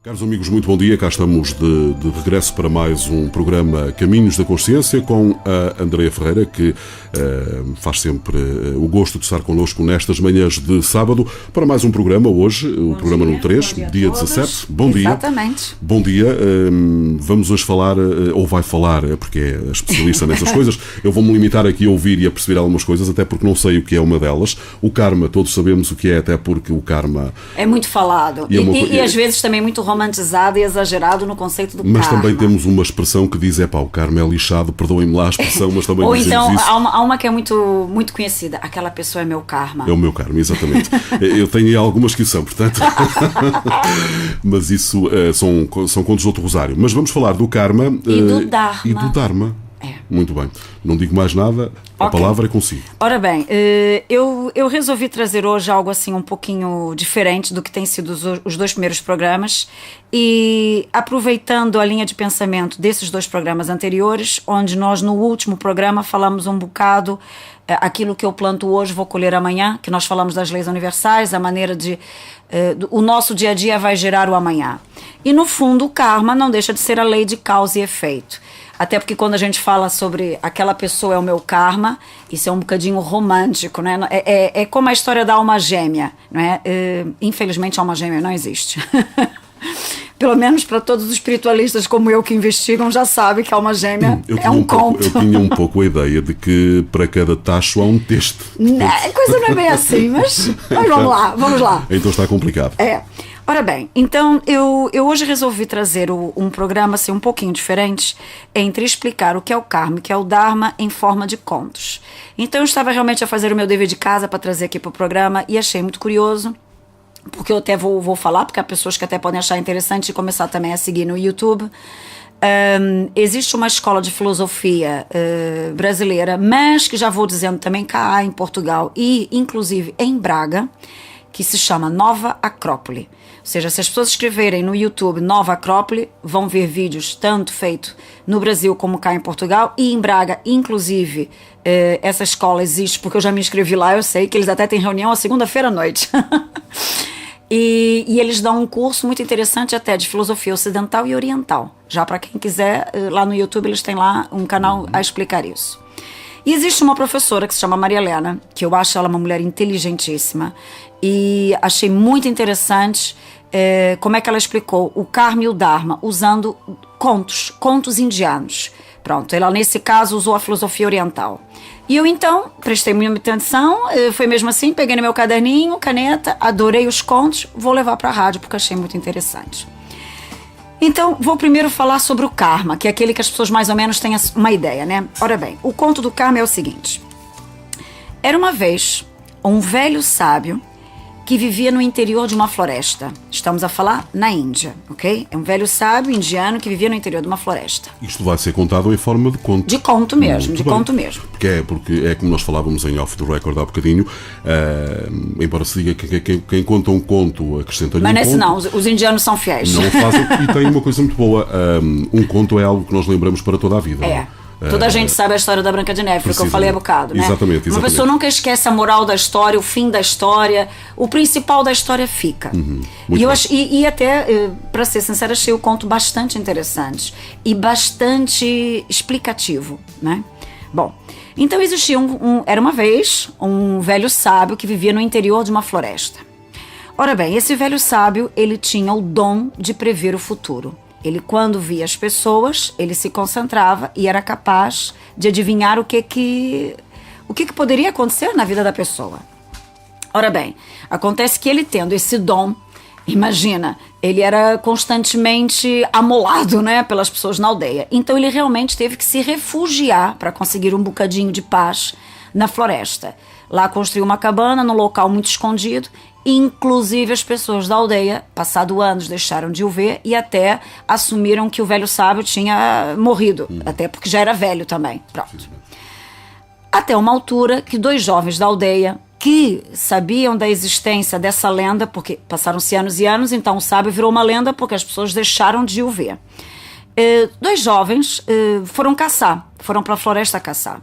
Caros amigos, muito bom dia. Cá estamos de regresso para mais um programa Caminhos da Consciência com a Andreia Ferreira, que faz sempre o gosto de estar connosco nestas manhãs de sábado para mais um programa. Hoje, o programa número 3, dia 17. Bom dia. Exatamente. Bom dia. Vamos hoje falar, ou vai falar, porque é especialista nessas coisas. Eu vou-me limitar aqui a ouvir e a perceber algumas coisas, até porque não sei o que é uma delas. O karma, todos sabemos o que é, até porque o karma... É muito falado. E às vezes também muito romantizado e exagerado no conceito do mas karma. Também temos uma expressão que diz, o karma é lixado, perdoem-me lá a expressão, mas também ou dizemos então, isso. há uma que é muito, muito conhecida, aquela pessoa é meu karma. É o meu karma, exatamente. Eu tenho algumas que são, portanto. Mas isso são contos de outro rosário. Mas vamos falar do karma e do dharma. É. Muito bem. Não digo mais nada, a palavra é consigo. Ora bem, eu resolvi trazer hoje algo assim um pouquinho diferente do que tem sido os dois primeiros programas e aproveitando a linha de pensamento desses dois programas anteriores, onde nós no último programa falamos um bocado aquilo que eu planto hoje vou colher amanhã, que nós falamos das leis universais, a maneira de o nosso dia a dia vai gerar o amanhã. E no fundo o karma não deixa de ser a lei de causa e efeito. Até porque quando a gente fala sobre aquela pessoa é o meu karma, isso é um bocadinho romântico, né? É como a história da alma gêmea, não é? Infelizmente a alma gêmea não existe. Pelo menos para todos os espiritualistas como eu que investigam já sabem que a alma gêmea é um conto. Eu tinha um pouco a ideia de que para cada tacho há um texto. A coisa não é bem assim, mas vamos lá. Então está complicado. Ora bem, então eu hoje resolvi trazer um programa assim, um pouquinho diferente entre explicar o que é o karma e o que é o dharma em forma de contos. Então eu estava realmente a fazer o meu dever de casa para trazer aqui para o programa e achei muito curioso, porque eu até vou falar, porque há pessoas que até podem achar interessante e começar também a seguir no YouTube. Existe uma escola de filosofia brasileira, mas que já vou dizendo também cá em Portugal e inclusive em Braga, que se chama Nova Acrópole. Ou seja, se as pessoas escreverem no YouTube Nova Acrópole, vão ver vídeos tanto feitos no Brasil como cá em Portugal e em Braga, inclusive, essa escola existe porque eu já me inscrevi lá, eu sei que eles até têm reunião a segunda-feira à noite. E eles dão um curso muito interessante até de filosofia ocidental e oriental. Já para quem quiser, lá no YouTube eles têm lá um canal a explicar isso. E existe uma professora que se chama Maria Helena, que eu acho ela uma mulher inteligentíssima e achei muito interessante como é que ela explicou o karma e o dharma usando contos indianos. Pronto, ela nesse caso usou a filosofia oriental. E eu então prestei muita atenção, foi mesmo assim, peguei no meu caderninho, caneta, adorei os contos, vou levar para a rádio porque achei muito interessante. Então, vou primeiro falar sobre o karma, que é aquele que as pessoas mais ou menos têm uma ideia, né? Ora bem, o conto do karma é o seguinte. Era uma vez um velho sábio que vivia no interior de uma floresta. Estamos a falar na Índia, ok? É um velho sábio indiano que vivia no interior de uma floresta. Isto vai ser contado em forma de conto. De conto mesmo, conto mesmo. Porque é como nós falávamos em off the record há bocadinho, embora se diga que quem conta um conto acrescenta-lhe um conto. Mas nesse não, os indianos são fiéis. Não fazem, e tem uma coisa muito boa, um conto é algo que nós lembramos para toda a vida. Toda a gente sabe a história da Branca de Neve, porque eu falei há bocado, né? Exatamente. Uma pessoa nunca esquece a moral da história, o fim da história, o principal da história fica. E até, para ser sincera, achei o conto bastante interessante e bastante explicativo, né? Bom, então existia era uma vez um velho sábio que vivia no interior de uma floresta. Ora bem, esse velho sábio, ele tinha o dom de prever o futuro. Ele, quando via as pessoas, ele se concentrava e era capaz de adivinhar o que poderia acontecer na vida da pessoa. Ora bem, acontece que ele tendo esse dom, imagina, ele era constantemente amolado, né, pelas pessoas na aldeia. Então ele realmente teve que se refugiar para conseguir um bocadinho de paz na floresta. Lá construiu uma cabana num local muito escondido. Inclusive as pessoas da aldeia, passado anos, deixaram de o ver e até assumiram que o velho sábio tinha morrido, até porque já era velho também. Pronto. Até uma altura que dois jovens da aldeia, que sabiam da existência dessa lenda, porque passaram-se anos e anos, então o sábio virou uma lenda porque as pessoas deixaram de o ver. Dois jovens foram para a floresta caçar.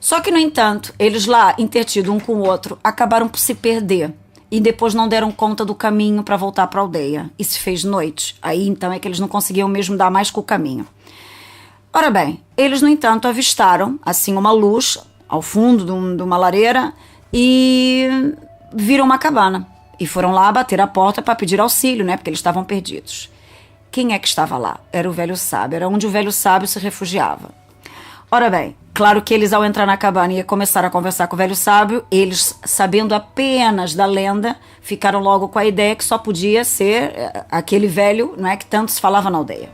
Só que, no entanto, eles lá, intertidos um com o outro, acabaram por se perder. e depois não deram conta do caminho para voltar para a aldeia. E se fez noite. Aí então é que eles não conseguiam mesmo dar mais com o caminho. Ora bem, eles no entanto avistaram assim uma luz ao fundo de uma lareira e viram uma cabana. E foram lá bater a porta para pedir auxílio, né? Porque eles estavam perdidos. Quem é que estava lá? Era o velho sábio, era onde o velho sábio se refugiava. Ora bem, claro que eles ao entrar na cabana e começaram a conversar com o velho sábio, eles, sabendo apenas da lenda, ficaram logo com a ideia que só podia ser aquele velho, não é, que tanto se falava na aldeia.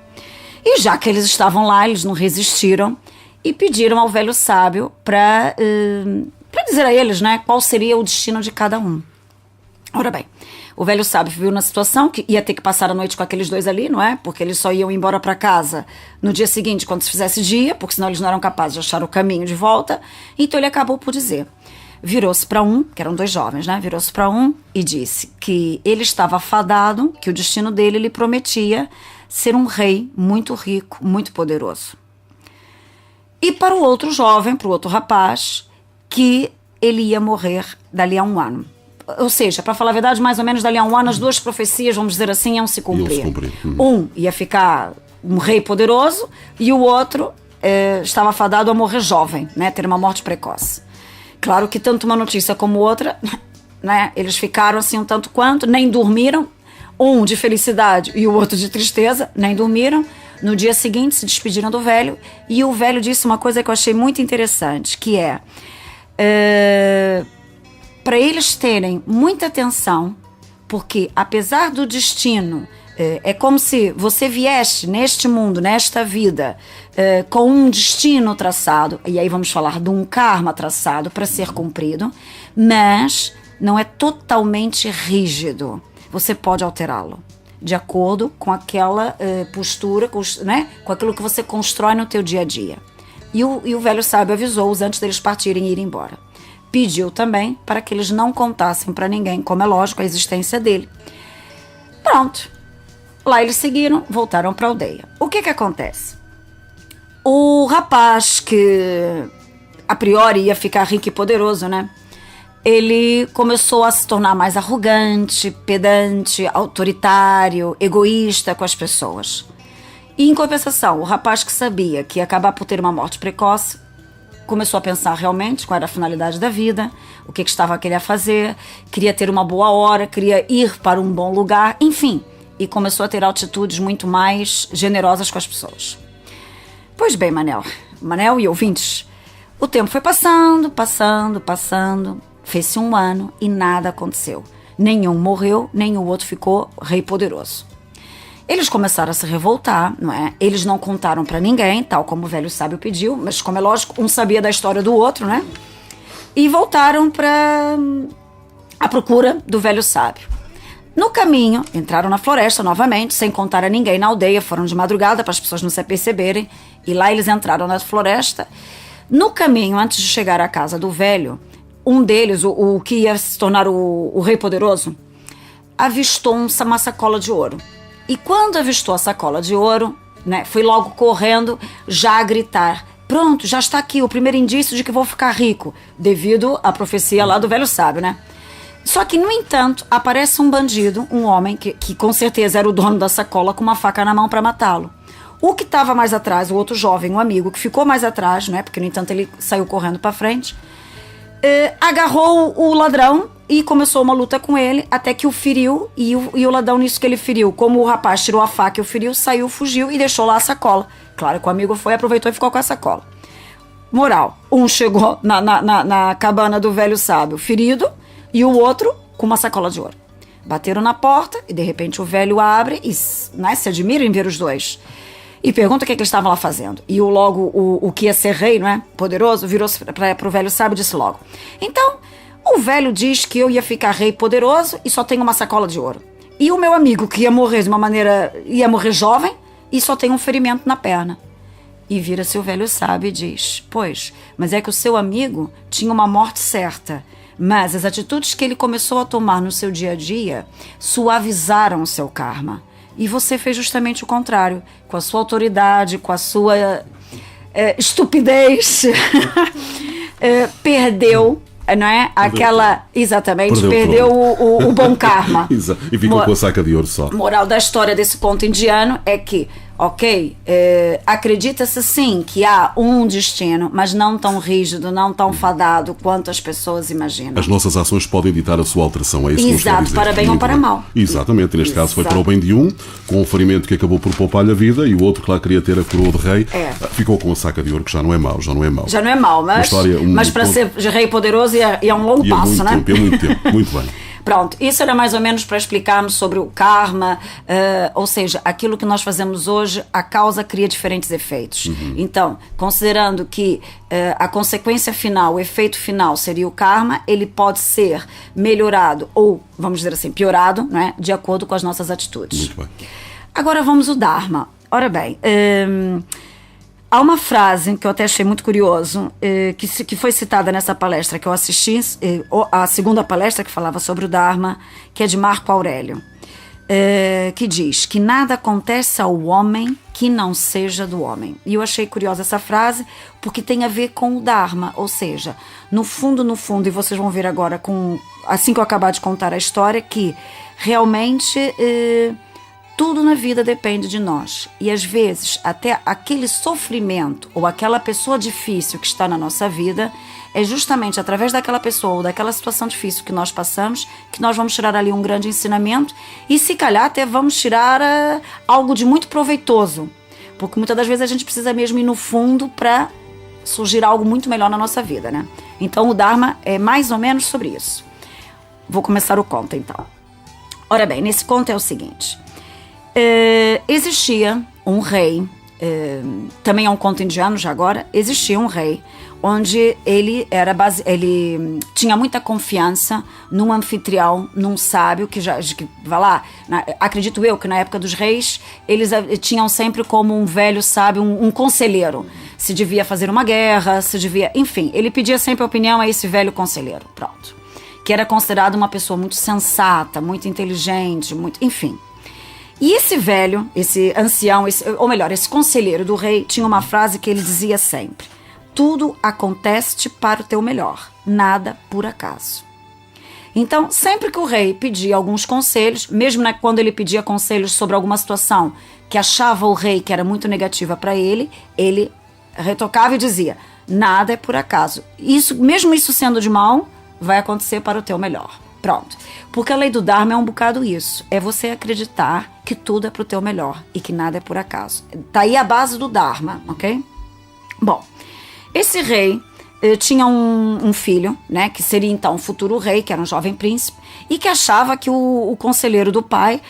E já que eles estavam lá, eles não resistiram e pediram ao velho sábio para dizer a eles, né, qual seria o destino de cada um. Ora bem, o velho sábio viu na situação que ia ter que passar a noite com aqueles dois ali, não é? Porque eles só iam embora para casa no dia seguinte, quando se fizesse dia, porque senão eles não eram capazes de achar o caminho de volta. Então ele acabou por dizer. Virou-se para um, que eram dois jovens, né? Virou-se para um e disse que ele estava fadado, que o destino dele lhe prometia ser um rei muito rico, muito poderoso. E para o outro jovem, para o outro rapaz, que ele ia morrer dali a um ano. Ou seja, para falar a verdade, mais ou menos dali a um ano as duas profecias, vamos dizer assim, iam se cumprir. Um ia ficar um rei poderoso e o outro estava fadado a morrer jovem, né, ter uma morte precoce. Claro que tanto uma notícia como outra, né, eles ficaram assim um tanto quanto, nem dormiram, um de felicidade e o outro de tristeza, nem dormiram. No dia seguinte se despediram do velho e o velho disse uma coisa que eu achei muito interessante, que para eles terem muita atenção, porque apesar do destino, é como se você viesse neste mundo, nesta vida, com um destino traçado, e aí vamos falar de um karma traçado para ser cumprido, mas não é totalmente rígido. Você pode alterá-lo de acordo com aquela postura, né, com aquilo que você constrói no teu dia a dia. E o velho sábio avisou-os antes deles partirem e ir embora. Pediu também para que eles não contassem para ninguém, como é lógico, a existência dele. Pronto. Lá eles seguiram, voltaram para a aldeia. O que acontece? O rapaz que a priori ia ficar rico e poderoso, né? Ele começou a se tornar mais arrogante, pedante, autoritário, egoísta com as pessoas. E em compensação, o rapaz que sabia que ia acabar por ter uma morte precoce, começou a pensar realmente qual era a finalidade da vida, o que estava a querer fazer, queria ter uma boa hora, queria ir para um bom lugar, enfim, e começou a ter atitudes muito mais generosas com as pessoas. Pois bem, Manel e ouvintes, o tempo foi passando, fez-se um ano e nada aconteceu. Nenhum morreu, nem o outro ficou rei poderoso. Eles começaram a se revoltar, não é? Eles não contaram pra ninguém, tal como o velho sábio pediu, mas como é lógico, um sabia da história do outro, né? E voltaram à procura do velho sábio. No caminho, entraram na floresta novamente, sem contar a ninguém na aldeia, foram de madrugada para as pessoas não se aperceberem, e lá eles entraram na floresta. No caminho, antes de chegar à casa do velho, um deles, o que ia se tornar o rei poderoso, avistou uma sacola de ouro. E quando avistou a sacola de ouro, né, foi logo correndo já a gritar: pronto, já está aqui o primeiro indício de que vou ficar rico, devido à profecia lá do velho sábio, né? Só que, no entanto, aparece um bandido, um homem que com certeza era o dono da sacola, com uma faca na mão para matá-lo. O que estava mais atrás, o outro jovem, um amigo, que ficou mais atrás, né, porque no entanto ele saiu correndo para frente, agarrou o ladrão e começou uma luta com ele, até que o feriu, e o ladrão, nisso que ele feriu, como o rapaz tirou a faca e o feriu, saiu, fugiu e deixou lá a sacola. Claro que o amigo foi, aproveitou e ficou com a sacola. Moral, um chegou na cabana do velho sábio ferido, e o outro com uma sacola de ouro. Bateram na porta, e de repente o velho abre e, né, se admira em ver os dois. E pergunta o que eles estavam lá fazendo. E o que ia ser rei, não é? Poderoso, virou-se para o velho sábio e disse logo: então, o velho diz que eu ia ficar rei poderoso e só tenho uma sacola de ouro. E o meu amigo, que ia morrer de uma maneira, ia morrer jovem e só tem um ferimento na perna. E vira-se o velho sábio e diz: pois, mas é que o seu amigo tinha uma morte certa, mas as atitudes que ele começou a tomar no seu dia a dia suavizaram o seu karma. E você fez justamente o contrário, com a sua autoridade, com a sua estupidez, perdeu não é? Aquela, exatamente, perdeu o bom karma. E ficou com a saca de ouro só. Moral da história desse ponto indiano é que, acredita-se sim que há um destino, mas não tão rígido, não tão fadado quanto as pessoas imaginam. As nossas ações podem ditar a sua alteração, é isso que nos quer dizer. Para bem ou para mal. Exatamente, neste caso foi para o bem de um, com um ferimento que acabou por poupar-lhe a vida, e o outro que lá queria ter a coroa de rei, ficou com a saca de ouro, que já não é mau. Já não é mau, mas para ser rei poderoso é um longo passo, né? É muito tempo, muito bem. Pronto, isso era mais ou menos para explicarmos sobre o karma, ou seja, aquilo que nós fazemos hoje, a causa cria diferentes efeitos. Então, considerando que a consequência final, o efeito final seria o karma, ele pode ser melhorado ou, vamos dizer assim, piorado, não é? De acordo com as nossas atitudes. Muito bem. Agora vamos ao Dharma. Ora bem, há uma frase que eu até achei muito curioso, que foi citada nessa palestra que eu assisti, a segunda palestra que falava sobre o Dharma, que é de Marco Aurélio, que diz que nada acontece ao homem que não seja do homem. E eu achei curiosa essa frase porque tem a ver com o Dharma, ou seja, no fundo, e vocês vão ver agora, assim que eu acabar de contar a história, que realmente tudo na vida depende de nós. E às vezes até aquele sofrimento ou aquela pessoa difícil que está na nossa vida é justamente através daquela pessoa ou daquela situação difícil que nós passamos que nós vamos tirar ali um grande ensinamento e se calhar até vamos tirar algo de muito proveitoso. Porque muitas das vezes a gente precisa mesmo ir no fundo para surgir algo muito melhor na nossa vida, né? Então o Dharma é mais ou menos sobre isso. Vou começar o conto então. Ora bem, nesse conto é o seguinte... existia um rei, também é um conto indiano já agora, existia um rei onde ele tinha muita confiança num anfitrião, num sábio que vai lá, acredito eu que na época dos reis eles tinham sempre como um velho sábio, um conselheiro, se devia fazer uma guerra, enfim, ele pedia sempre a opinião a esse velho conselheiro, pronto, que era considerado uma pessoa muito sensata, muito inteligente, enfim. E esse velho, esse ancião, esse conselheiro do rei, tinha uma frase que ele dizia sempre: tudo acontece para o teu melhor, nada por acaso. Então, sempre que o rei pedia alguns conselhos, mesmo quando ele pedia conselhos sobre alguma situação que achava o rei que era muito negativa para ele retocava e dizia: nada é por acaso. Mesmo isso sendo de mal, vai acontecer para o teu melhor. Pronto. Porque a lei do Dharma é um bocado isso. É você acreditar que tudo é pro teu melhor e que nada é por acaso. Tá aí a base do Dharma, ok? Bom, esse rei tinha um filho, né? Que seria então o futuro rei, que era um jovem príncipe, e que achava que o conselheiro do pai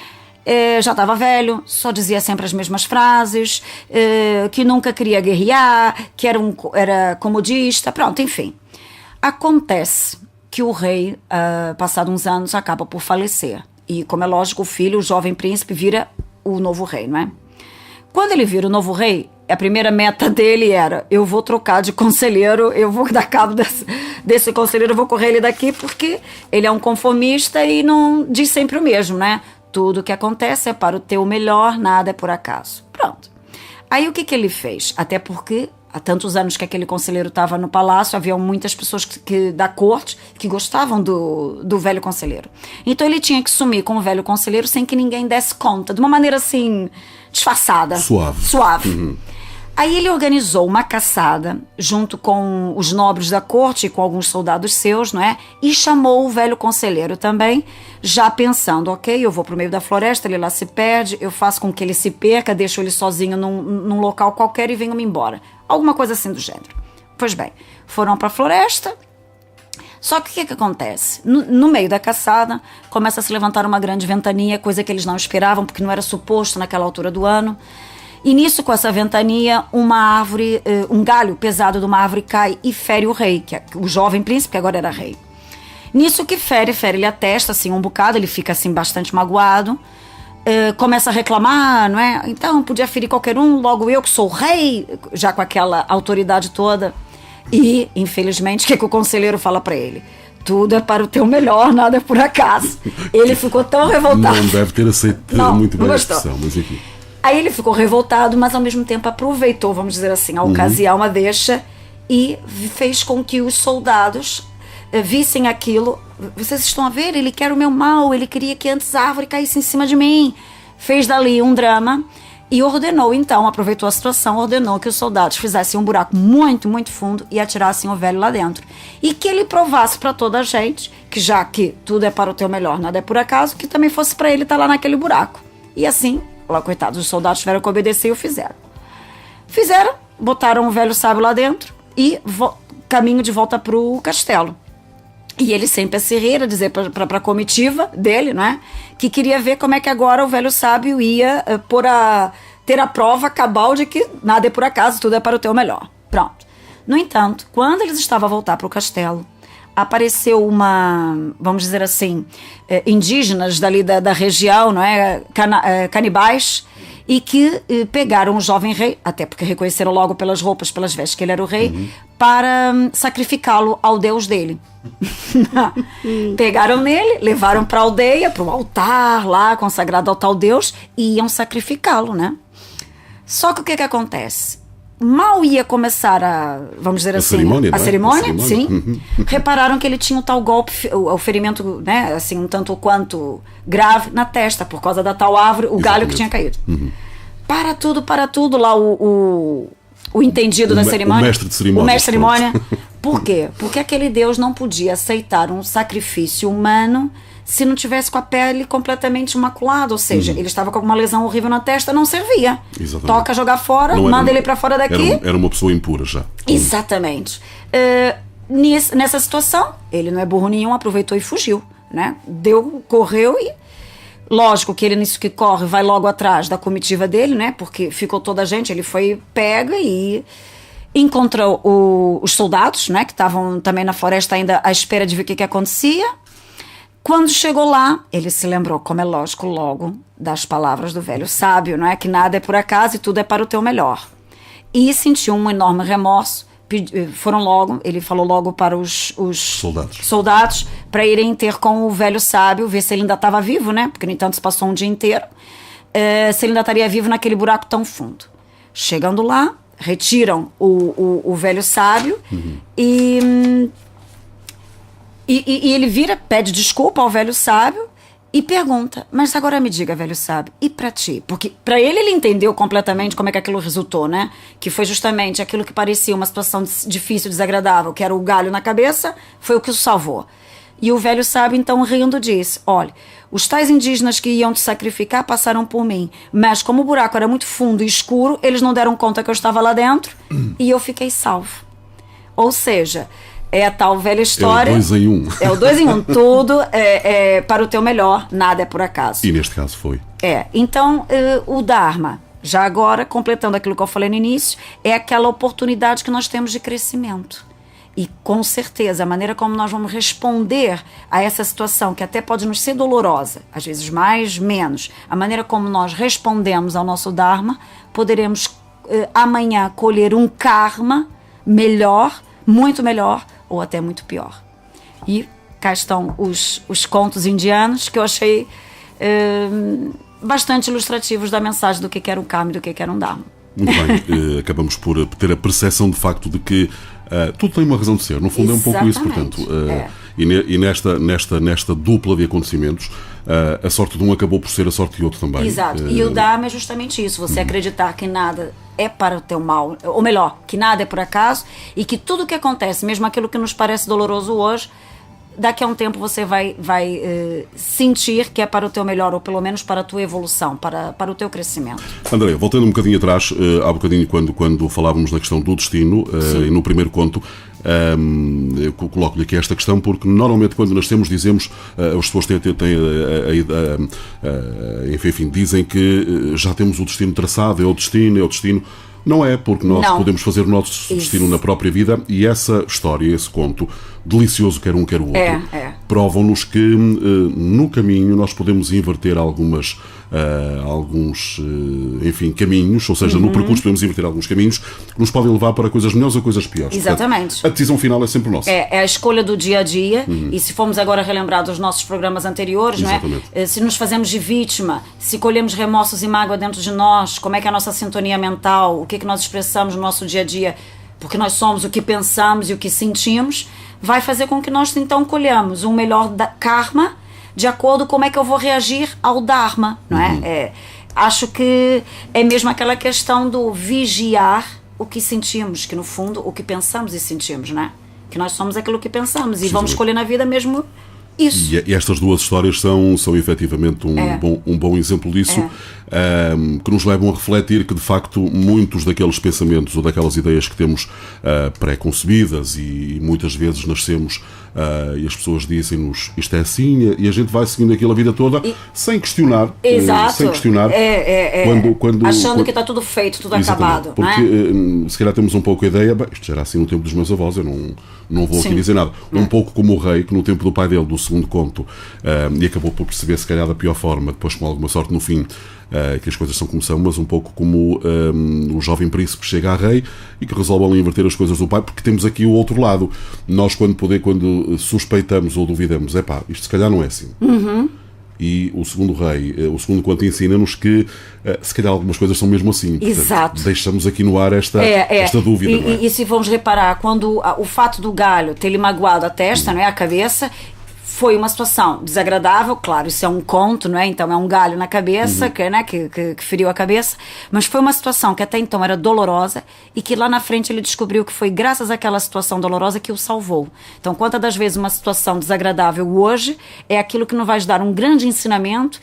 já estava velho, só dizia sempre as mesmas frases, que nunca queria guerrear, que era comodista, pronto, enfim. Acontece que o rei, passado uns anos, acaba por falecer. E, como é lógico, o filho, o jovem príncipe, vira o novo rei, não é? Quando ele vira o novo rei, a primeira meta dele era: eu vou trocar de conselheiro, eu vou dar cabo desse conselheiro, eu vou correr ele daqui, porque ele é um conformista e não diz sempre o mesmo, né? Tudo que acontece é para o teu melhor, nada é por acaso. Pronto. Aí o que ele fez? Até porque há tantos anos que aquele conselheiro estava no palácio, havia muitas pessoas da corte que gostavam do velho conselheiro. Então ele tinha que sumir com o velho conselheiro sem que ninguém desse conta, de uma maneira assim, disfarçada. Suave. Uhum. Aí ele organizou uma caçada junto com os nobres da corte e com alguns soldados seus, não é? E chamou o velho conselheiro também, já pensando: ok, eu vou pro meio da floresta, ele lá se perde, eu faço com que ele se perca, deixo ele sozinho num local qualquer e venho-me embora. Alguma coisa assim do gênero. Pois bem, foram pra floresta. Só que o que acontece? No meio da caçada, começa a se levantar uma grande ventania, coisa que eles não esperavam, porque não era suposto naquela altura do ano. E nisso, com essa ventania, uma árvore, um galho pesado de uma árvore cai e fere o rei, que é o jovem príncipe, que agora era rei. Nisso que fere-lhe a testa, assim, um bocado, ele fica, assim, bastante magoado, começa a reclamar, não é? Então, podia ferir qualquer um, logo eu que sou rei, já com aquela autoridade toda. E, infelizmente, o que o conselheiro fala pra ele? Tudo é para o teu melhor, nada é por acaso. Ele ficou tão revoltado. Não deve ter aceitado muito bem a expressão, mas enfim. Aí ele ficou revoltado, mas ao mesmo tempo aproveitou, vamos dizer assim, a ocasião, a deixa, e fez com que os soldados vissem aquilo. Vocês estão a ver? Ele quer o meu mal, ele queria que antes a árvore caísse em cima de mim. Fez dali um drama e ordenou, então, aproveitou a situação, ordenou que os soldados fizessem um buraco muito, muito fundo e atirassem o velho lá dentro. E que ele provasse para toda a gente, que já que tudo é para o teu melhor, nada é por acaso, que também fosse para ele estar lá naquele buraco. E assim, lá, coitados, os soldados tiveram que obedecer e o fizeram. Fizeram, botaram o velho sábio lá dentro e caminho de volta para o castelo. E ele sempre a se rir, a dizer para a comitiva dele, né, que queria ver como é que agora o velho sábio ia ter a prova cabal de que nada é por acaso, tudo é para o teu melhor. Pronto. No entanto, quando eles estavam a voltar para o castelo, apareceu vamos dizer assim, indígenas dali da região, não é, canibais, e que pegaram o jovem rei, até porque reconheceram logo pelas roupas, pelas vestes que ele era o rei, para sacrificá-lo ao deus dele. Pegaram nele, levaram para a aldeia, para o altar lá, consagrado ao tal deus, e iam sacrificá-lo, né? Só que o que acontece? Mal ia começar vamos dizer assim, a cerimônia, sim. Repararam que ele tinha um tal golpe, o ferimento, né, assim, um tanto quanto grave na testa, por causa da tal árvore, o galho que tinha caído. Para tudo, lá o entendido da cerimônia. O mestre de cerimônia. O mestre de cerimônia. Por quê? Porque aquele Deus não podia aceitar um sacrifício humano se não tivesse com a pele completamente imaculada, ou seja, ele estava com alguma lesão horrível na testa, não servia. Exatamente. Toca jogar fora, manda ele para fora daqui. Era uma pessoa impura já. Exatamente. Nessa situação, ele não é burro nenhum, aproveitou e fugiu, né? Correu e... Lógico que ele, nisso que corre, vai logo atrás da comitiva dele, né? Porque ficou toda a gente, ele foi pega e encontrou os soldados, né? Que estavam também na floresta ainda à espera de ver o que acontecia. Quando chegou lá, ele se lembrou, como é lógico, logo das palavras do velho sábio, não é? Que nada é por acaso e tudo é para o teu melhor. E sentiu um enorme remorso. Ele falou logo para os soldados para irem ter com o velho sábio, ver se ele ainda estava vivo, né? Porque, no entanto, se passou um dia inteiro. Se ele ainda estaria vivo naquele buraco tão fundo. Chegando lá, retiram o velho sábio e ele pede desculpa ao velho sábio e pergunta, mas agora me diga, velho sábio, e pra ti? Porque pra ele entendeu completamente como é que aquilo resultou, né? Que foi justamente aquilo que parecia uma situação difícil, desagradável, que era o galho na cabeça, foi o que o salvou. E o velho sábio, então, rindo, disse, olha, os tais indígenas que iam te sacrificar passaram por mim, mas como o buraco era muito fundo e escuro, eles não deram conta que eu estava lá dentro e eu fiquei salvo. Ou seja... É a tal velha história. É o 2 em 1. É o 2 em 1. Tudo é para o teu melhor, nada é por acaso. E neste caso foi. Então, o Dharma, já agora, completando aquilo que eu falei no início, é aquela oportunidade que nós temos de crescimento. E, com certeza, a maneira como nós vamos responder a essa situação, que até pode nos ser dolorosa, às vezes mais, menos, a maneira como nós respondemos ao nosso Dharma, poderemos amanhã colher um karma melhor, muito melhor, ou até muito pior. E cá estão os contos indianos, que eu achei bastante ilustrativos da mensagem do que era um karma e do que era um dharma. Muito bem, acabamos por ter a percepção de facto de que tudo tem uma razão de ser, no fundo. Exatamente. É um pouco isso, portanto. E nesta dupla de acontecimentos, a sorte de um acabou por ser a sorte de outro também. Exato, e o Dharma é justamente isso, você acreditar que nada é para o teu mal, ou melhor, que nada é por acaso, e que tudo que acontece, mesmo aquilo que nos parece doloroso hoje, daqui a um tempo você vai sentir que é para o teu melhor, ou pelo menos para a tua evolução, para o teu crescimento. André, voltando um bocadinho atrás, há bocadinho quando falávamos na questão do destino, e no primeiro conto, eu coloco-lhe aqui esta questão, porque normalmente quando nascemos dizemos, as pessoas enfim, dizem que já temos o destino traçado, é o destino. Não é, porque nós podemos fazer o nosso destino na própria vida, e essa história, esse conto, delicioso, quer um, quer o outro, provam-nos que no caminho nós podemos inverter alguns caminhos, ou seja, no percurso podemos inverter alguns caminhos que nos podem levar para coisas melhores ou coisas piores. Exatamente. Portanto, a decisão final é sempre nossa. É a escolha do dia a dia, e se formos agora relembrar dos nossos programas anteriores, não é? Se nos fazemos de vítima, se colhemos remorsos e mágoa dentro de nós, como é que é a nossa sintonia mental, o que nós expressamos no nosso dia a dia, porque nós somos o que pensamos e o que sentimos, vai fazer com que nós então colhamos um melhor karma de acordo com como é que eu vou reagir ao dharma, não é? Acho que é mesmo aquela questão do vigiar o que sentimos, que no fundo o que pensamos e sentimos, né? Que nós somos aquilo que pensamos e vamos escolher na vida mesmo isso. E estas duas histórias são efetivamente um bom exemplo disso, que nos levam a refletir que de facto muitos daqueles pensamentos ou daquelas ideias que temos pré-concebidas e muitas vezes nascemos e as pessoas dizem-nos isto é assim e a gente vai seguindo aquilo a vida toda sem questionar. Exato. Sem questionar. Achando que está tudo feito, tudo acabado. Porque se calhar temos um pouco a ideia, isto já era assim no tempo dos meus avós, eu não vou aqui dizer nada. Um pouco como o rei, que no tempo do pai dele, do segundo conto, e acabou por perceber se calhar da pior forma, depois com alguma sorte no fim, que as coisas são como são, mas um pouco como o jovem príncipe chega a rei e que resolve ali inverter as coisas do pai, porque temos aqui o outro lado. Nós quando suspeitamos ou duvidamos, isto se calhar não é assim. E o segundo rei, o segundo conto ensina-nos que se calhar algumas coisas são mesmo assim. Exato. Portanto, deixamos aqui no ar esta dúvida. E se vamos reparar, quando o fato do galho ter lhe magoado a testa, não é, a cabeça, foi uma situação desagradável, claro, isso é um conto, não é? Então é um galho na cabeça, que feriu a cabeça, mas foi uma situação que até então era dolorosa e que lá na frente ele descobriu que foi graças àquela situação dolorosa que o salvou. Então, quantas das vezes uma situação desagradável hoje é aquilo que nos vai dar um grande ensinamento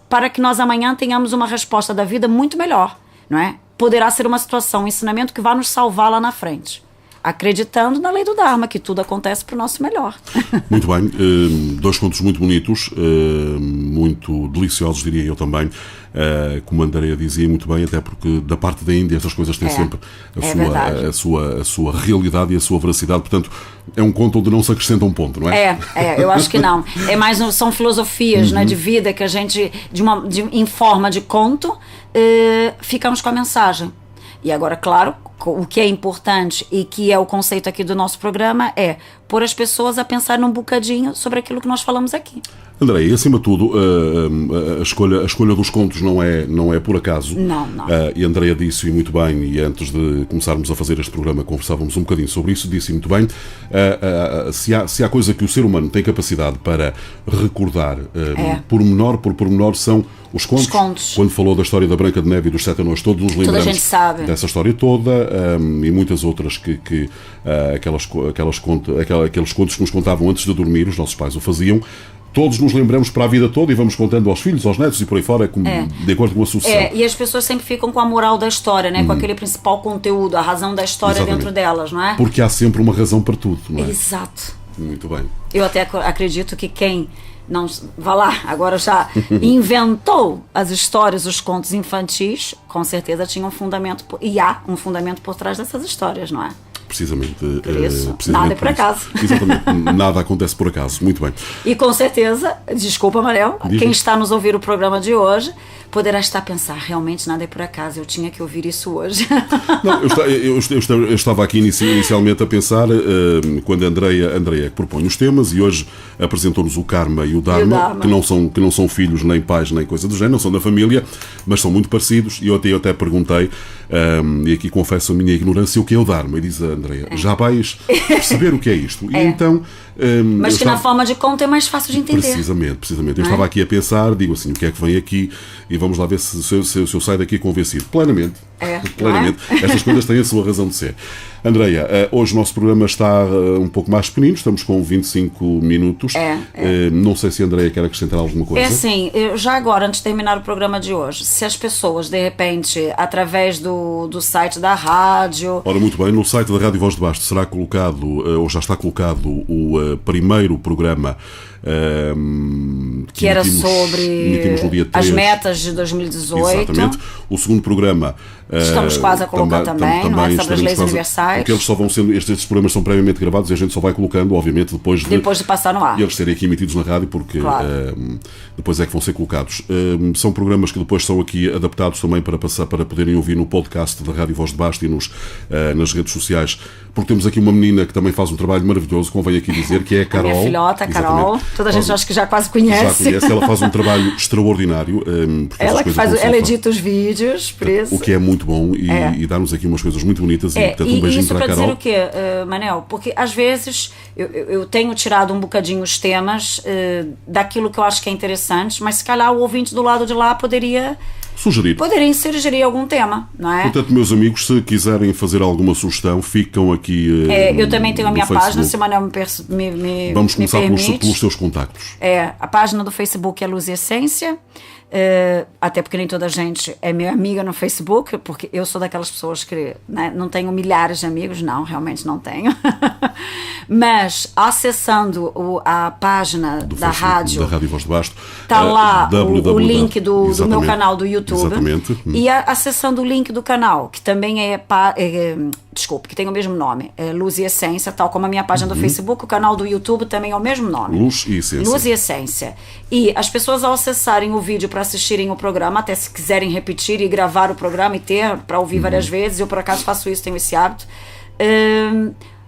para que nós amanhã tenhamos uma resposta da vida muito melhor, não é? Poderá ser uma situação, um ensinamento que vai nos salvar lá na frente. Acreditando na lei do Dharma, que tudo acontece para o nosso melhor. Muito bem, dois contos muito bonitos, muito deliciosos, diria eu também, como a Andrea dizia muito bem, até porque da parte da Índia estas coisas têm sempre a sua realidade e a sua veracidade, portanto é um conto onde não se acrescenta um ponto, não é? Eu acho que não. São filosofias né, de vida que a gente, em forma de conto, ficamos com a mensagem. E agora, claro, o que é importante e que é o conceito aqui do nosso programa é pôr as pessoas a pensar um bocadinho sobre aquilo que nós falamos aqui. André, e acima de tudo, a escolha dos contos não é por acaso. Não. E a Andrea disse muito bem, e antes de começarmos a fazer este programa conversávamos um bocadinho sobre isso, disse muito bem, se há coisa que o ser humano tem capacidade para recordar, pormenor por pormenor, são os contos. Quando falou da história da Branca de Neve e dos Sete Anões, todos nos lembramos toda a gente sabe dessa história toda, e muitas outras aqueles contos que nos contavam antes de dormir, os nossos pais o faziam. Todos nos lembramos para a vida toda e vamos contando aos filhos, aos netos e por aí fora, de acordo com a sucessão. E as pessoas sempre ficam com a moral da história, né? Com aquele principal conteúdo, a razão da história dentro delas, não é? Porque há sempre uma razão para tudo, não é? Exato. Muito bem. Eu até acredito que quem não, vá lá, agora já inventou as histórias, os contos infantis, com certeza tinha um fundamento, e há um fundamento por trás dessas histórias, não é? Precisamente nada é por acaso. Exatamente, nada acontece por acaso. Muito bem. E com certeza, desculpa, Manel, quem está a nos ouvir o programa de hoje poderá estar a pensar, realmente nada é por acaso, eu tinha que ouvir isso hoje. Não, eu estava aqui inicialmente a pensar, quando a Andrea propõe os temas e hoje apresentou-nos o Karma e o Dharma, que não são filhos, nem pais, nem coisa do género, não são da família, mas são muito parecidos, e eu até perguntei, e aqui confesso a minha ignorância, o que é o Dharma? E diz a Andrea, já vais perceber o que é isto. E então... mas que na forma de conta é mais fácil de entender. Precisamente. Eu estava aqui a pensar, digo assim, o que é que vem aqui? E vamos lá ver se eu saio daqui convencido. Plenamente. Estas coisas têm a sua razão de ser. Andrea, hoje o nosso programa está um pouco mais pequenino, estamos com 25 minutos. Não sei se a Andrea quer acrescentar alguma coisa. É assim, já agora, antes de terminar o programa de hoje, se as pessoas, de repente, através do site da rádio... Ora, muito bem, no site da Rádio Voz de Basto será colocado, ou já está colocado, o primeiro programa que era sobre as metas de 2018. Exatamente. O segundo programa estamos quase a colocar também não é? Sobre as leis universais. Porque eles só vão sendo, estes programas são previamente gravados e a gente só vai colocando, obviamente, depois de passar no ar. E eles serem aqui emitidos na rádio, porque depois é que vão ser colocados. São programas que depois são aqui adaptados também para poderem ouvir no podcast da Rádio Voz de Basto e nas redes sociais, porque temos aqui uma menina que também faz um trabalho maravilhoso, convém aqui dizer, que é a Carol. A minha filhota, a Carol. Toda a gente acho que já quase conhece. Ela faz um trabalho extraordinário. Ela edita os vídeos, por isso. O que é muito muito bom e dá-nos aqui umas coisas muito bonitas e, portanto, um beijinho para a Carol. Isso para dizer o quê, Manel? Porque às vezes eu tenho tirado um bocadinho os temas daquilo que eu acho que é interessante, mas se calhar o ouvinte do lado de lá poderia sugerir algum tema, não é? Portanto, meus amigos, se quiserem fazer alguma sugestão, ficam aqui eu também tenho a minha página, se o Manel me Vamos começar permite. pelos seus contactos. A página do Facebook é Luz e Essência, até porque nem toda a gente é minha amiga no Facebook, porque eu sou daquelas pessoas que, né, não tenho milhares de amigos, não, realmente não tenho. Mas acessando a página da rádio Voz de Basto, está lá o link do meu canal do YouTube. Exatamente. E acessando o link do canal, que também que tem o mesmo nome, Luz e Essência, tal como a minha página do Facebook, o canal do YouTube também é o mesmo nome. Luz e Essência. Luz e Essência. E as pessoas, ao acessarem o vídeo para assistirem o programa, até se quiserem repetir e gravar o programa e ter para ouvir várias vezes, eu por acaso faço isso, tenho esse hábito,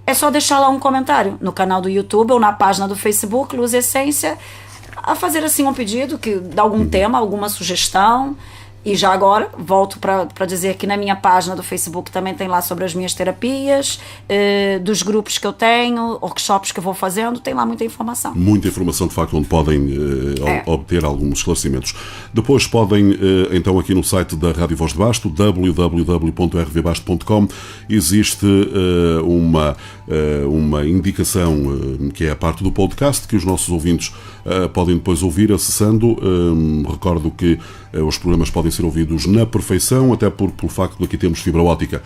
é só deixar lá um comentário no canal do YouTube ou na página do Facebook, Luz e Essência, a fazer assim um pedido de algum tema, alguma sugestão. E já agora, volto para dizer que na minha página do Facebook também tem lá sobre as minhas terapias, dos grupos que eu tenho, workshops que eu vou fazendo, tem lá muita informação. Muita informação, de facto, onde podem obter alguns esclarecimentos. Depois podem, então, aqui no site da Rádio Voz de Basto, www.rvbasto.com, existe uma indicação que é a parte do podcast, que os nossos ouvintes podem depois ouvir acessando. Recordo que os programas podem ser ouvidos na perfeição, até pelo facto de aqui temos fibra óptica.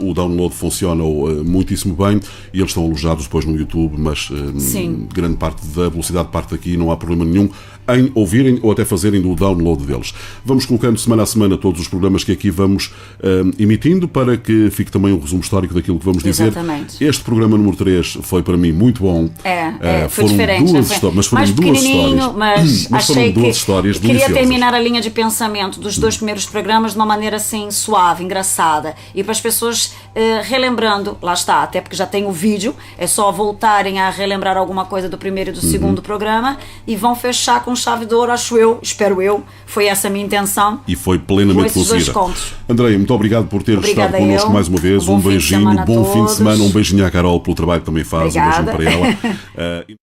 O download funciona muitíssimo bem e eles estão alojados depois no YouTube, mas grande parte da velocidade parte daqui, não há problema nenhum em ouvirem ou até fazerem o download deles. Vamos colocando semana a semana todos os programas que aqui vamos emitindo para que fique também um resumo histórico daquilo que vamos dizer. Exatamente. Este programa número 3 foi para mim muito bom. Foi foram diferente. Mas foram duas histórias. Mas achei foram duas histórias queria deliciosas. terminar a linha de pensamento dos 2 primeiros programas de uma maneira assim suave, engraçada, e para as pessoas relembrando, lá está, até porque já tem o vídeo, é só voltarem a relembrar alguma coisa do primeiro e do segundo programa e vão fechar com chave de ouro, espero eu, foi essa a minha intenção. E foi plenamente conseguida. Andreia, muito obrigado por ter estado connosco mais uma vez. Um beijinho, bom fim de semana, um beijinho à Carol pelo trabalho que também faz. Obrigada. Um beijinho para ela.